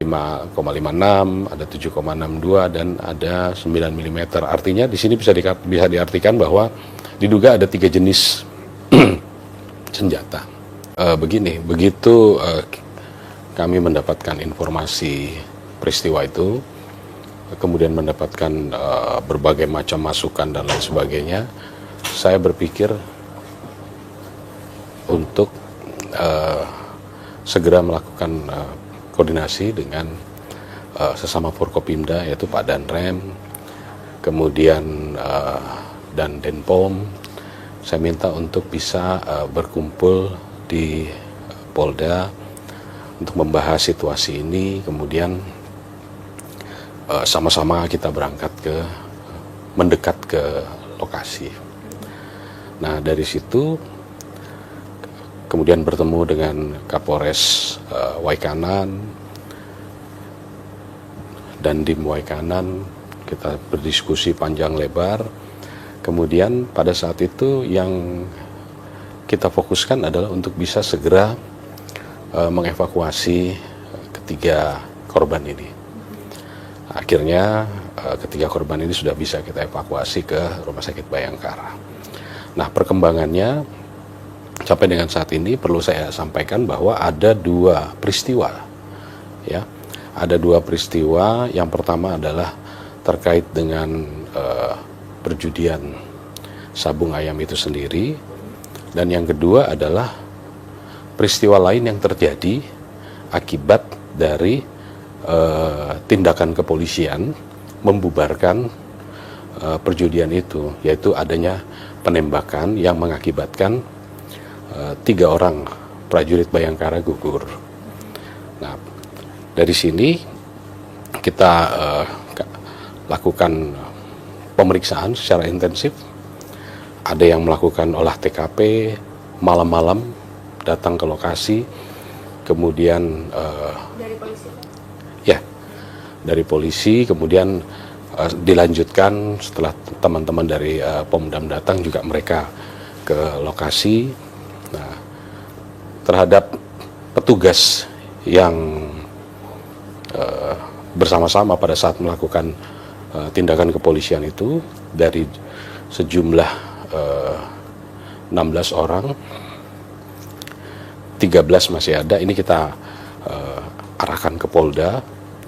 5,56, ada 7,62 dan ada 9 mm. Artinya di sini bisa diartikan bahwa diduga ada 3 jenis senjata. Begini, begitu kami mendapatkan informasi peristiwa itu, kemudian mendapatkan berbagai macam masukan dan lain sebagainya, saya berpikir untuk segera melakukan koordinasi dengan sesama Forkopimda, yaitu Pak Danrem, kemudian dan Denpom. Saya minta untuk bisa berkumpul di Polda untuk membahas situasi ini, kemudian sama-sama kita mendekat ke lokasi. Nah, dari situ kemudian bertemu dengan Kapolres Waikanan dan Dim Waikanan, kita berdiskusi panjang lebar. Kemudian pada saat itu yang kita fokuskan adalah untuk bisa segera mengevakuasi ketiga korban ini. Akhirnya ketiga korban ini sudah bisa kita evakuasi ke Rumah Sakit Bayangkara. Nah, perkembangannya sampai dengan saat ini perlu saya sampaikan bahwa ada 2 peristiwa, ya. Ada 2 peristiwa. Yang pertama adalah terkait dengan perjudian sabung ayam itu sendiri, dan yang kedua adalah peristiwa lain yang terjadi akibat dari tindakan kepolisian membubarkan perjudian itu, yaitu adanya penembakan yang mengakibatkan 3 orang prajurit Bayangkara gugur. Nah, dari sini kita lakukan pemeriksaan secara intensif. Ada yang melakukan olah TKP malam-malam, datang ke lokasi, kemudian dari polisi? Ya, dari polisi, kemudian dilanjutkan setelah teman-teman dari Pomdam datang juga mereka ke lokasi. Nah, terhadap petugas yang bersama-sama pada saat melakukan tindakan kepolisian itu, dari sejumlah 16 orang, 13 masih ada. Ini kita arahkan ke Polda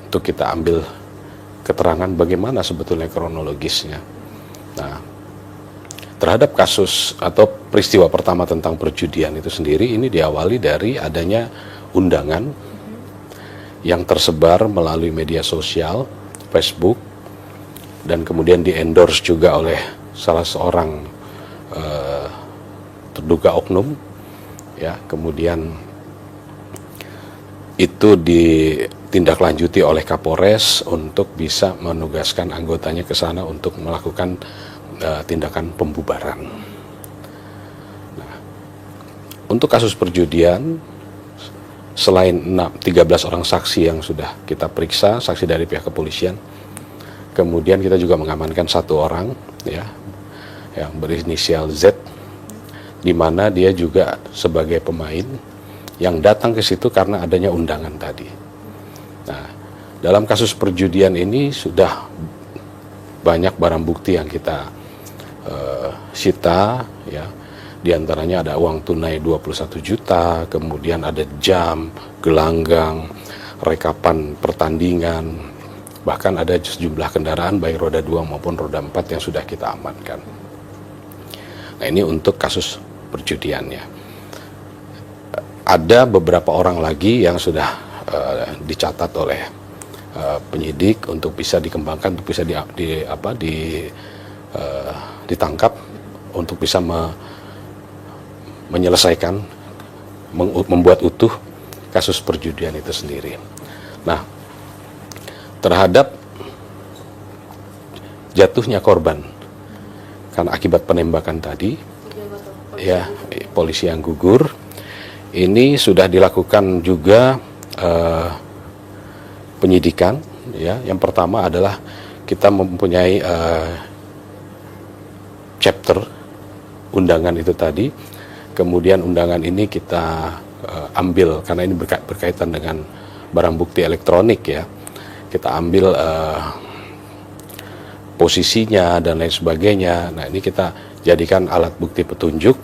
untuk kita ambil keterangan bagaimana sebetulnya kronologisnya. Nah, terhadap kasus atau peristiwa pertama tentang perjudian itu sendiri, ini diawali dari adanya undangan yang tersebar melalui media sosial, Facebook, dan kemudian di-endorse juga oleh salah seorang terduga oknum, ya. Kemudian itu ditindaklanjuti oleh Kapolres untuk bisa menugaskan anggotanya ke sana untuk melakukan tindakan pembubaran. Nah, untuk kasus perjudian, selain 13 orang saksi yang sudah kita periksa, saksi dari pihak kepolisian, kemudian kita juga mengamankan 1 orang, ya, yang berinisial Z, di mana dia juga sebagai pemain yang datang ke situ karena adanya undangan tadi. Nah, dalam kasus perjudian ini sudah banyak barang bukti yang kita sita, ya. Di antaranya ada uang tunai 21 juta, kemudian ada jam, gelanggang, rekapan pertandingan, bahkan ada sejumlah kendaraan baik roda 2 maupun roda 4 yang sudah kita amankan. Nah, ini untuk kasus perjudiannya. Ada beberapa orang lagi yang sudah dicatat oleh penyidik untuk bisa dikembangkan, untuk bisa ditangkap, untuk bisa menyelesaikan, membuat utuh kasus perjudian itu sendiri. Nah, terhadap jatuhnya korban karena akibat penembakan tadi, ya, polisi yang gugur, ini sudah dilakukan juga penyidikan, ya. Yang pertama adalah kita mempunyai chapter undangan itu tadi. Kemudian undangan ini kita ambil karena ini berkaitan dengan barang bukti elektronik ya. Kita ambil posisinya dan lain sebagainya. Nah, ini kita jadikan alat bukti petunjuk.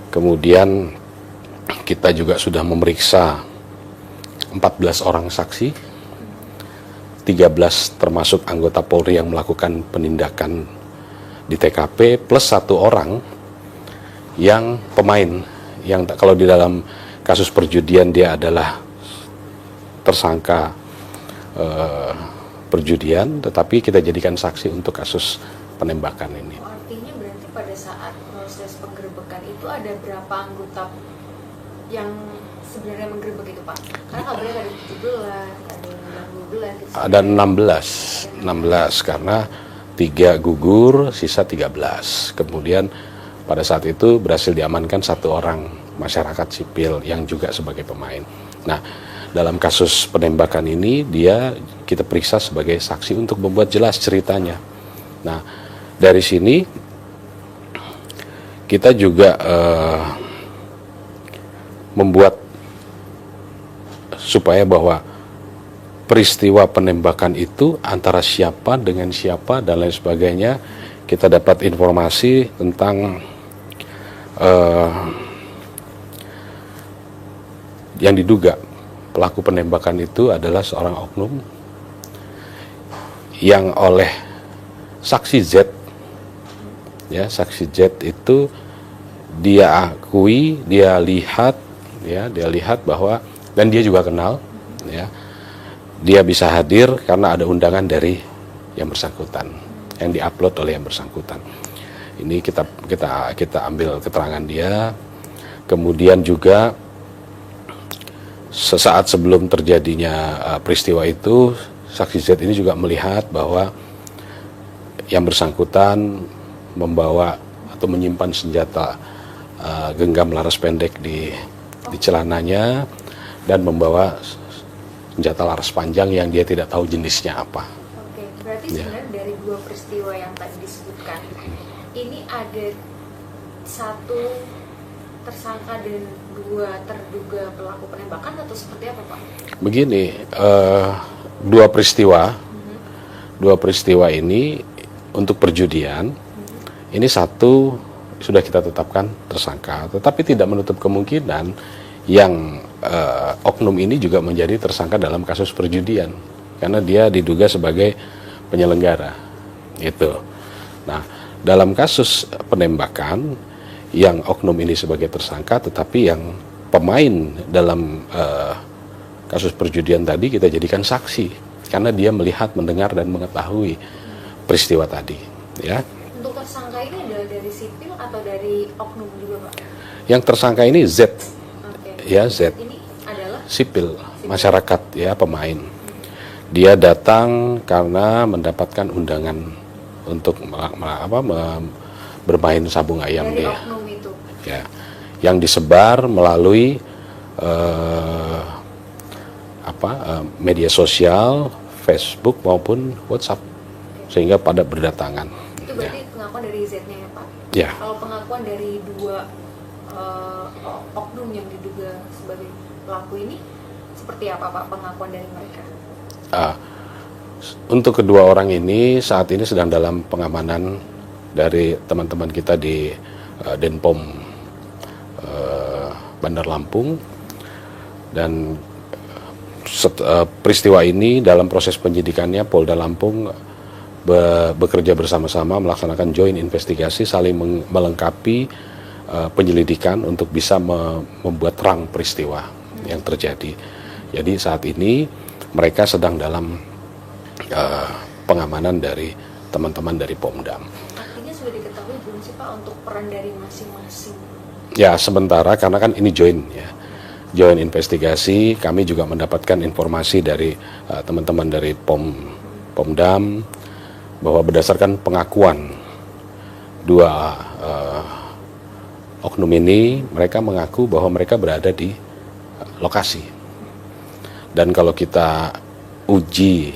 Kemudian kita juga sudah memeriksa 14 orang saksi, 13 termasuk anggota Polri yang melakukan penindakan di TKP, plus 1 orang yang pemain, yang kalau di dalam kasus perjudian dia adalah tersangka perjudian, tetapi kita jadikan saksi untuk kasus penembakan ini. Artinya berarti pada saat proses penggerbekan itu ada berapa anggota yang sebenarnya menggerebek itu, Pak? Karena kabarnya ada 17, ada yang 12 gitu. Ada 16 karena 3 gugur, sisa 13. Kemudian pada saat itu berhasil diamankan 1 orang masyarakat sipil yang juga sebagai pemain. Nah, dalam kasus penembakan ini kita periksa sebagai saksi untuk membuat jelas ceritanya. Nah, dari sini kita juga membuat supaya bahwa peristiwa penembakan itu antara siapa dengan siapa dan lain sebagainya, kita dapat informasi tentang yang diduga pelaku penembakan itu adalah seorang oknum yang oleh saksi Z, ya, saksi Z itu dia akui, dia lihat bahwa, dan dia juga kenal, ya, dia bisa hadir karena ada undangan dari yang bersangkutan yang diupload oleh yang bersangkutan. Ini kita ambil keterangan dia. Kemudian juga sesaat sebelum terjadinya peristiwa itu, saksi Z ini juga melihat bahwa yang bersangkutan membawa atau menyimpan senjata genggam laras pendek di celananya dan membawa senjata laras panjang yang dia tidak tahu jenisnya apa. Oke, berarti sebenarnya dari 2 peristiwa yang tadi disebutkan, ini ada 1 tersangka dan 2 terduga pelaku penembakan atau seperti apa, Pak? Begini, 2 peristiwa ini untuk perjudian, ini 1 sudah kita tetapkan tersangka, tetapi tidak menutup kemungkinan yang oknum ini juga menjadi tersangka dalam kasus perjudian, karena dia diduga sebagai penyelenggara, itu. Nah, dalam kasus penembakan, yang oknum ini sebagai tersangka, tetapi yang pemain dalam kasus perjudian tadi kita jadikan saksi karena dia melihat, mendengar dan mengetahui peristiwa tadi, ya. Untuk tersangka ini adalah dari sipil atau dari oknum juga, Pak? Yang tersangka ini Z, ya, Z. Ini adalah sipil, masyarakat, ya, pemain. Dia datang karena mendapatkan undangan untuk bermain sabung ayam dari dia. oknum itu. Ya, yang disebar melalui media sosial, Facebook maupun WhatsApp, sehingga pada berdatangan. Itu berarti pengakuan dari Z-nya ya, Pak? Ya. Kalau pengakuan dari 2 oknum yang diduga sebagai pelaku ini, seperti apa, Pak, pengakuan dari mereka? Untuk kedua orang ini saat ini sedang dalam pengamanan dari teman-teman kita di Denpom Bandar Lampung, dan peristiwa ini dalam proses penyidikannya Polda Lampung bekerja bersama-sama melaksanakan joint investigasi, saling melengkapi penyelidikan untuk bisa membuat terang peristiwa yang terjadi. Jadi saat ini mereka sedang dalam pengamanan dari teman-teman dari Pomdam. Artinya sudah diketahui belum sih, Pak, untuk peran dari masing-masing? Ya, sementara karena kan ini joint investigasi, kami juga mendapatkan informasi dari teman-teman dari Pomdam bahwa berdasarkan pengakuan 2 oknum ini, mereka mengaku bahwa mereka berada di lokasi. Dan kalau kita uji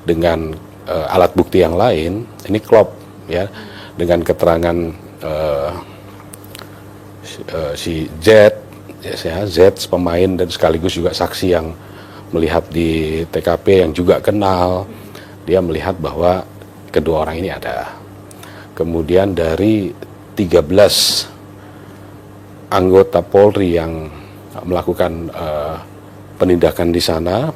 dengan alat bukti yang lain, ini klop, ya, dengan keterangan si Z, ya, Z pemain dan sekaligus juga saksi yang melihat di TKP yang juga kenal, dia melihat bahwa kedua orang ini ada. Kemudian dari 13 anggota Polri yang melakukan penindakan di sana,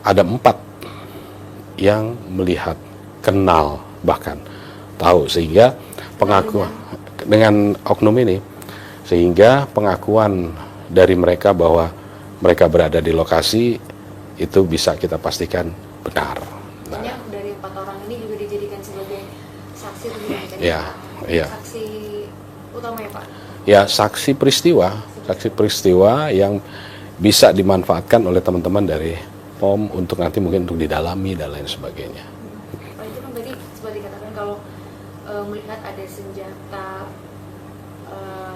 ada 4 yang melihat, kenal, bahkan tahu, sehingga pengakuan dengan oknum ini, sehingga pengakuan dari mereka bahwa mereka berada di lokasi itu bisa kita pastikan benar. Artinya dari 4 orang ini juga dijadikan sebagai saksi saksi utama ya Pak? Ya, saksi peristiwa yang bisa dimanfaatkan oleh teman-teman dari POM untuk nanti mungkin untuk didalami dan lain sebagainya. Pak, itu kan tadi seperti dikatakan kalau melihat ada senjata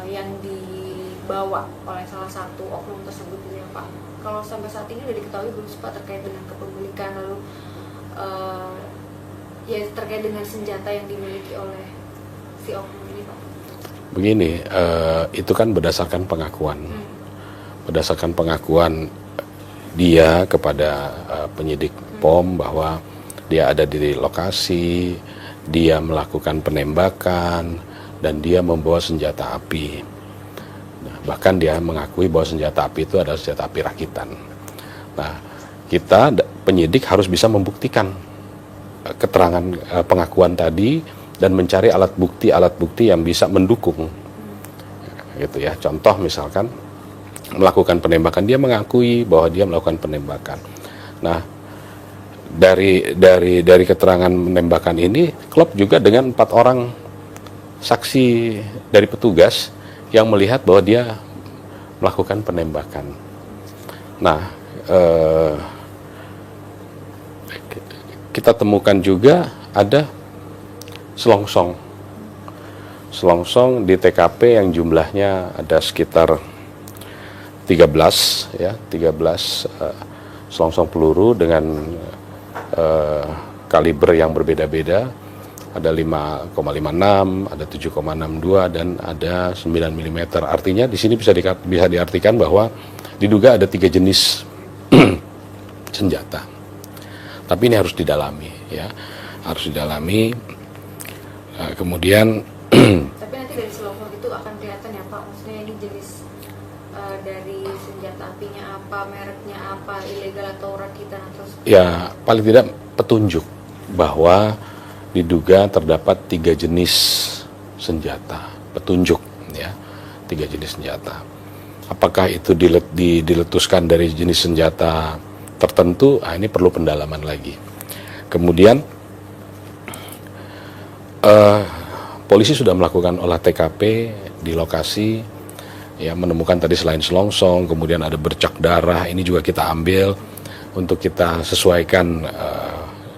yang dibawa oleh salah satu oknum tersebut gitu ya Pak. Kalau sampai saat ini sudah diketahui belum Pak terkait dengan kepemilikan, lalu ya terkait dengan senjata yang dimiliki oleh si oknum ini Pak? Begini, itu kan berdasarkan pengakuan. Berdasarkan pengakuan dia kepada penyidik POM bahwa dia ada di lokasi, dia melakukan penembakan, dan dia membawa senjata api. Nah, bahkan dia mengakui bahwa senjata api itu adalah senjata api rakitan. Nah, kita penyidik harus bisa membuktikan keterangan pengakuan tadi dan mencari alat bukti yang bisa mendukung. Gitu ya. Contoh misalkan melakukan penembakan, dia mengakui bahwa dia melakukan penembakan. Nah, dari keterangan penembakan ini klop juga dengan 4 orang saksi dari petugas yang melihat bahwa dia melakukan penembakan. Nah, kita temukan juga ada selongsong di TKP yang jumlahnya ada sekitar 13 selongsong peluru dengan kaliber yang berbeda-beda, ada 5,56, ada 7,62 dan ada 9 mm. Artinya di sini bisa diartikan bahwa diduga ada 3 jenis senjata. Tapi ini harus didalami ya. Harus didalami. Kemudian tapi nanti dari selongsong itu akan kelihatan ya Pak, maksudnya ini jenis dari senjata apinya apa, mereknya apa, ilegal atau rakitan atau ya paling tidak petunjuk bahwa diduga terdapat 3 jenis senjata, petunjuk ya, 3 jenis senjata. Apakah itu diletuskan dari jenis senjata tertentu? Ini perlu pendalaman lagi. Kemudian polisi sudah melakukan olah TKP di lokasi, ya, menemukan tadi selain selongsong, kemudian ada bercak darah. Ini juga kita ambil untuk kita sesuaikan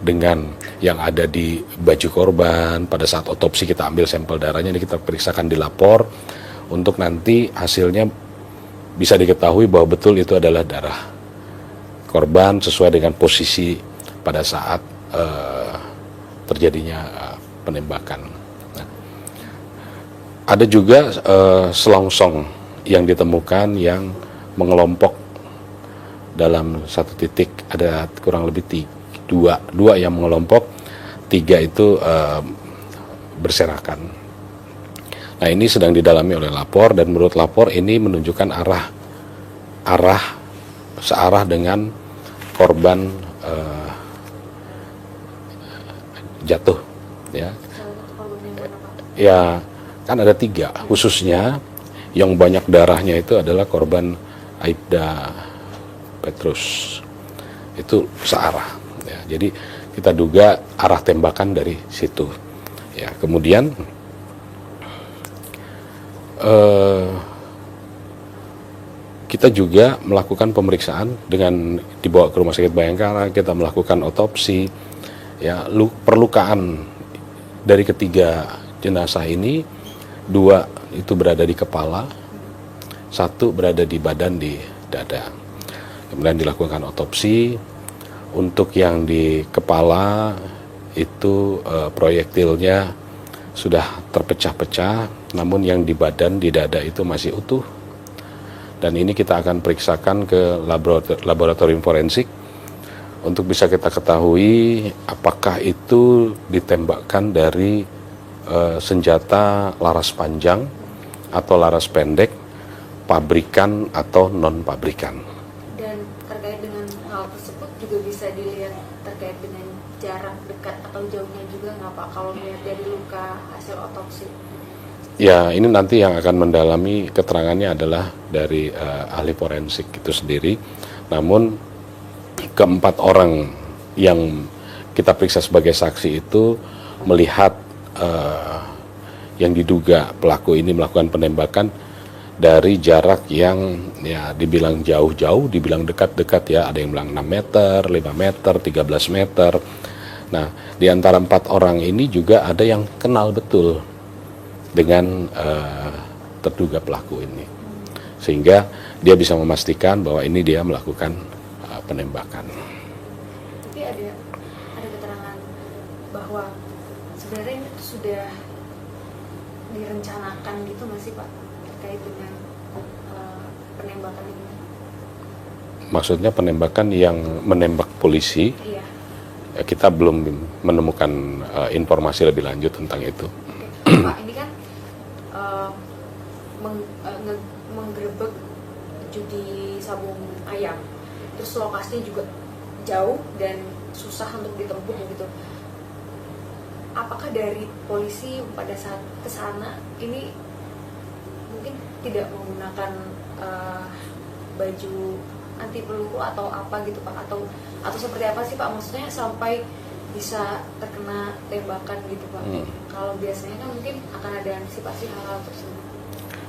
dengan yang ada di baju korban. Pada saat otopsi kita ambil sampel darahnya, ini kita periksakan di lapor untuk nanti hasilnya bisa diketahui bahwa betul itu adalah darah korban sesuai dengan posisi pada saat terjadinya penembakan. Nah, ada juga selongsong yang ditemukan yang mengelompok dalam satu titik, ada kurang lebih dua yang mengelompok, 3 itu berserakan. Nah, ini sedang didalami oleh lapor, dan menurut lapor ini menunjukkan searah dengan korban jatuh ya. Ya, kan ada 3 khususnya yang banyak darahnya itu adalah korban Aibda Petrus, itu searah ya. Jadi kita duga arah tembakan dari situ ya. Kemudian kita juga melakukan pemeriksaan dengan dibawa ke Rumah Sakit Bayangkara, kita melakukan otopsi ya. Perlukaan dari ketiga jenazah ini, 2 itu berada di kepala, 1 berada di badan, di dada. Kemudian dilakukan otopsi. Untuk yang di kepala itu proyektilnya sudah terpecah-pecah, namun yang di badan, di dada itu masih utuh. dan ini kita akan periksakan ke laboratorium forensik untuk bisa kita ketahui apakah itu ditembakkan dari senjata laras panjang atau laras pendek, pabrikan atau non pabrikan. Dan terkait dengan hal tersebut juga bisa dilihat terkait dengan jarak dekat atau jauhnya juga nggak Pak, kalau melihat dari luka hasil otopsi? Ya, ini nanti yang akan mendalami keterangannya adalah dari ahli forensik itu sendiri. Namun keempat orang yang kita periksa sebagai saksi itu melihat yang diduga pelaku ini melakukan penembakan dari jarak yang ya dibilang jauh-jauh, dibilang dekat-dekat ya, ada yang bilang 6 meter, 5 meter, 13 meter. Nah, di antara 4 orang ini juga ada yang kenal betul dengan terduga pelaku ini. Sehingga dia bisa memastikan bahwa ini dia melakukan penembakan. Tapi ada keterangan bahwa sebenarnya ini sudah direncanakan gitu nggak sih Pak terkait dengan penembakan ini? Maksudnya penembakan yang menembak polisi? Iya. Kita belum menemukan informasi lebih lanjut tentang itu. Oke. Pak, ini kan menggerebek judi sabung ayam, terus lokasinya juga jauh dan susah untuk ditempuh gitu. Apakah dari polisi pada saat kesana ini mungkin tidak menggunakan baju anti peluru atau apa gitu Pak, atau seperti apa sih Pak, maksudnya sampai bisa terkena tembakan gitu Pak? Kalau biasanya kan mungkin akan ada antisipasi hal-hal tersebut.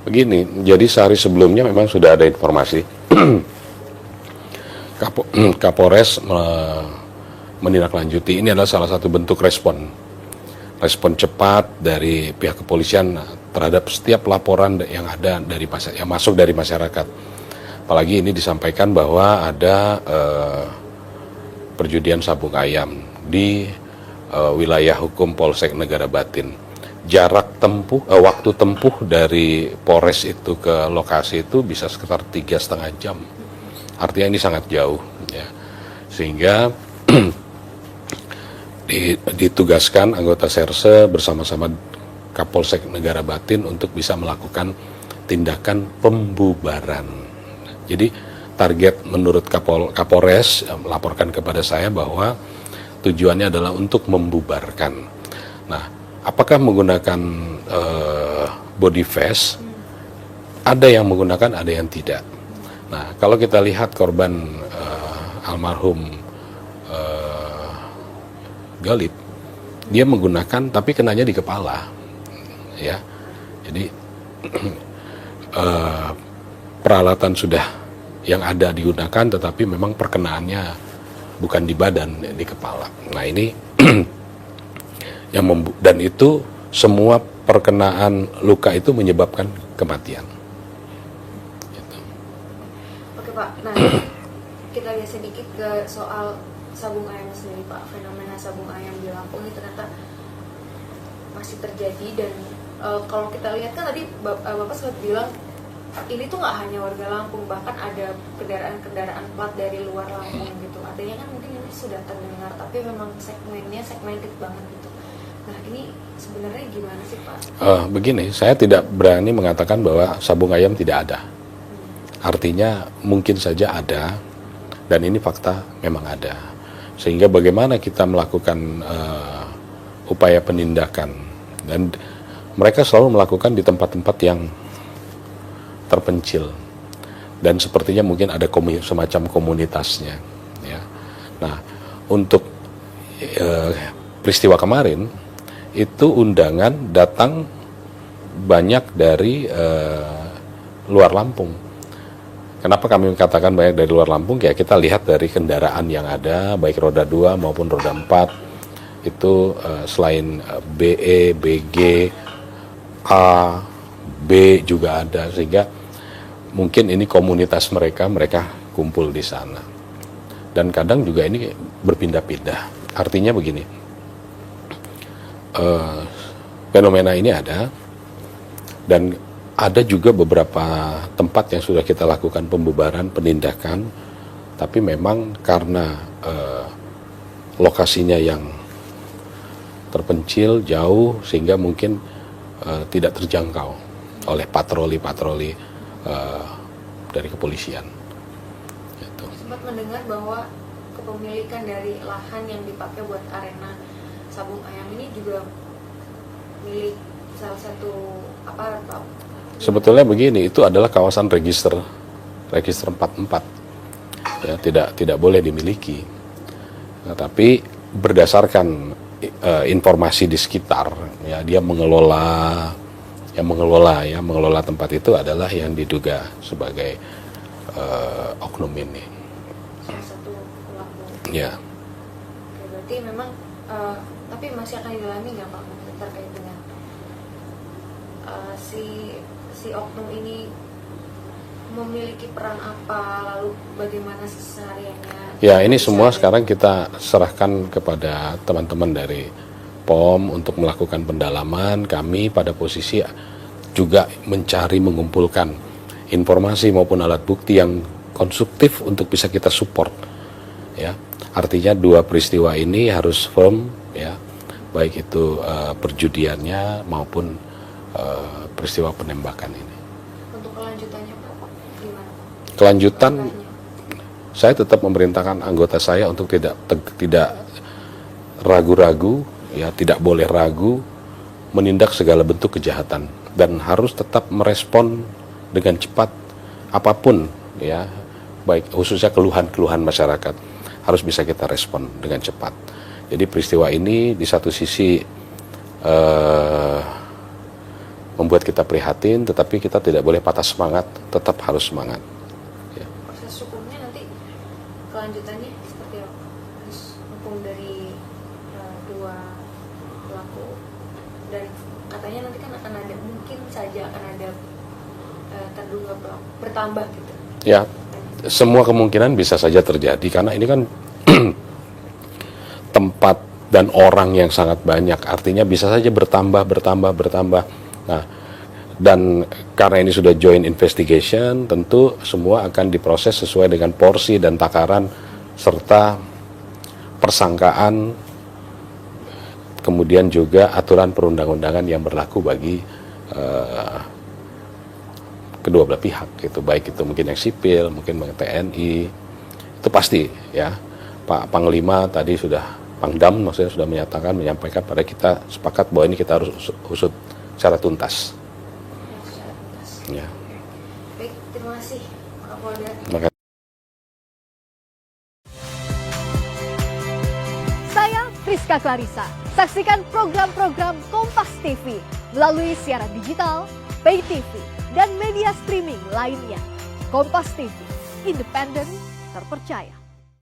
Begini, jadi sehari sebelumnya memang sudah ada informasi Kapolres menindaklanjuti. Ini adalah salah satu bentuk respon cepat dari pihak kepolisian terhadap setiap laporan yang ada yang masuk dari masyarakat. Apalagi ini disampaikan bahwa ada perjudian sabung ayam di wilayah hukum Polsek Negara Batin. Jarak tempuh, waktu tempuh dari Polres itu ke lokasi itu bisa sekitar 3,5 jam. Artinya ini sangat jauh, ya. Sehingga ditugaskan anggota Serse bersama-sama Kapolsek Negara Batin untuk bisa melakukan tindakan pembubaran. Jadi target menurut Kapolres melaporkan kepada saya bahwa tujuannya adalah untuk membubarkan. Nah, apakah menggunakan body vest? Ada yang menggunakan, ada yang tidak. Nah, kalau kita lihat korban almarhum Galip, dia menggunakan tapi kenanya di kepala, ya. Jadi peralatan sudah yang ada digunakan, tetapi memang perkenaannya bukan di badan, di kepala. Nah ini dan itu semua perkenaan luka itu menyebabkan kematian. Gitu. Oke Pak, nah kita lihat sedikit ke soal sabung ayam sendiri Pak. Fenomena sabung ayam di Lampung ini ternyata masih terjadi, dan kalau kita lihat kan tadi Bapak sempat bilang ini tuh nggak hanya warga Lampung, bahkan ada kendaraan-kendaraan plat dari luar Lampung gitu. Adanya kan mungkin ini sudah terdengar, tapi memang segmennya segmented banget gitu. Nah ini sebenarnya gimana sih Pak? Begini, saya tidak berani mengatakan bahwa sabung ayam tidak ada. Artinya mungkin saja ada, dan ini fakta memang ada. Sehingga bagaimana kita melakukan upaya penindakan, dan mereka selalu melakukan di tempat-tempat yang terpencil, dan sepertinya mungkin ada semacam komunitasnya, ya. Nah, untuk peristiwa kemarin itu undangan datang banyak dari luar Lampung. Kenapa kami katakan banyak dari luar Lampung? Ya kita lihat dari kendaraan yang ada, baik roda 2 maupun roda 4, itu selain BE, BG, A, B juga ada, sehingga mungkin ini komunitas mereka kumpul di sana. Dan kadang juga ini berpindah-pindah. Artinya begini, fenomena ini ada, dan ada juga beberapa tempat yang sudah kita lakukan pembubaran, penindakan, tapi memang karena lokasinya yang terpencil, jauh, sehingga mungkin tidak terjangkau oleh patroli-patroli dari kepolisian. Gitu. Sempat mendengar bahwa kepemilikan dari lahan yang dipakai buat arena sabung ayam ini juga milik salah satu aparat, Pak. Sebetulnya begini, itu adalah kawasan register 44, ya, tidak boleh dimiliki. Nah, tapi berdasarkan informasi di sekitar, ya, dia mengelola tempat itu adalah yang diduga sebagai oknum ini. Salah satu pelaku. Ya. Oke, berarti memang tapi masih akan didalami nggak, Pak, terkait dengan si oknum ini memiliki peran apa, lalu bagaimana sehariannya? Ya, ini semua sekarang kita serahkan kepada teman-teman dari POM untuk melakukan pendalaman. Kami pada posisi juga mencari, mengumpulkan informasi maupun alat bukti yang konstruktif untuk bisa kita support. Ya, artinya dua peristiwa ini harus firm, ya, baik itu perjudiannya maupun peristiwa penembakan ini. Untuk kelanjutannya, Pak, gimana? Kelanjutan, saya tetap memerintahkan anggota saya untuk tidak ragu-ragu, ya, tidak boleh ragu menindak segala bentuk kejahatan dan harus tetap merespon dengan cepat apapun, ya, baik khususnya keluhan-keluhan masyarakat harus bisa kita respon dengan cepat. Jadi peristiwa ini di satu sisi membuat kita prihatin, tetapi kita tidak boleh patah semangat, tetap harus semangat. Ya. Proses hukumnya nanti kelanjutannya seperti apa? Terus hukum dari dua pelaku, dan katanya nanti kan akan ada, mungkin saja akan ada terduga pelaku bertambah gitu. Ya, semua kemungkinan bisa saja terjadi karena ini kan tempat dan orang yang sangat banyak, artinya bisa saja bertambah. Nah, dan karena ini sudah joint investigation, tentu semua akan diproses sesuai dengan porsi dan takaran serta persangkaan, kemudian juga aturan perundang-undangan yang berlaku bagi kedua belah pihak, gitu, baik itu mungkin yang sipil, mungkin TNI, itu pasti, ya. Pak Panglima tadi sudah, Pangdam maksudnya sudah menyampaikan pada kita sepakat bahwa ini kita harus usut secara tuntas. Ya. Baik, terima kasih Pak Kapolda. Saya Friska Clarissa. Saksikan program-program Kompas TV melalui siaran digital, pay TV, dan media streaming lainnya. Kompas TV, independen, terpercaya.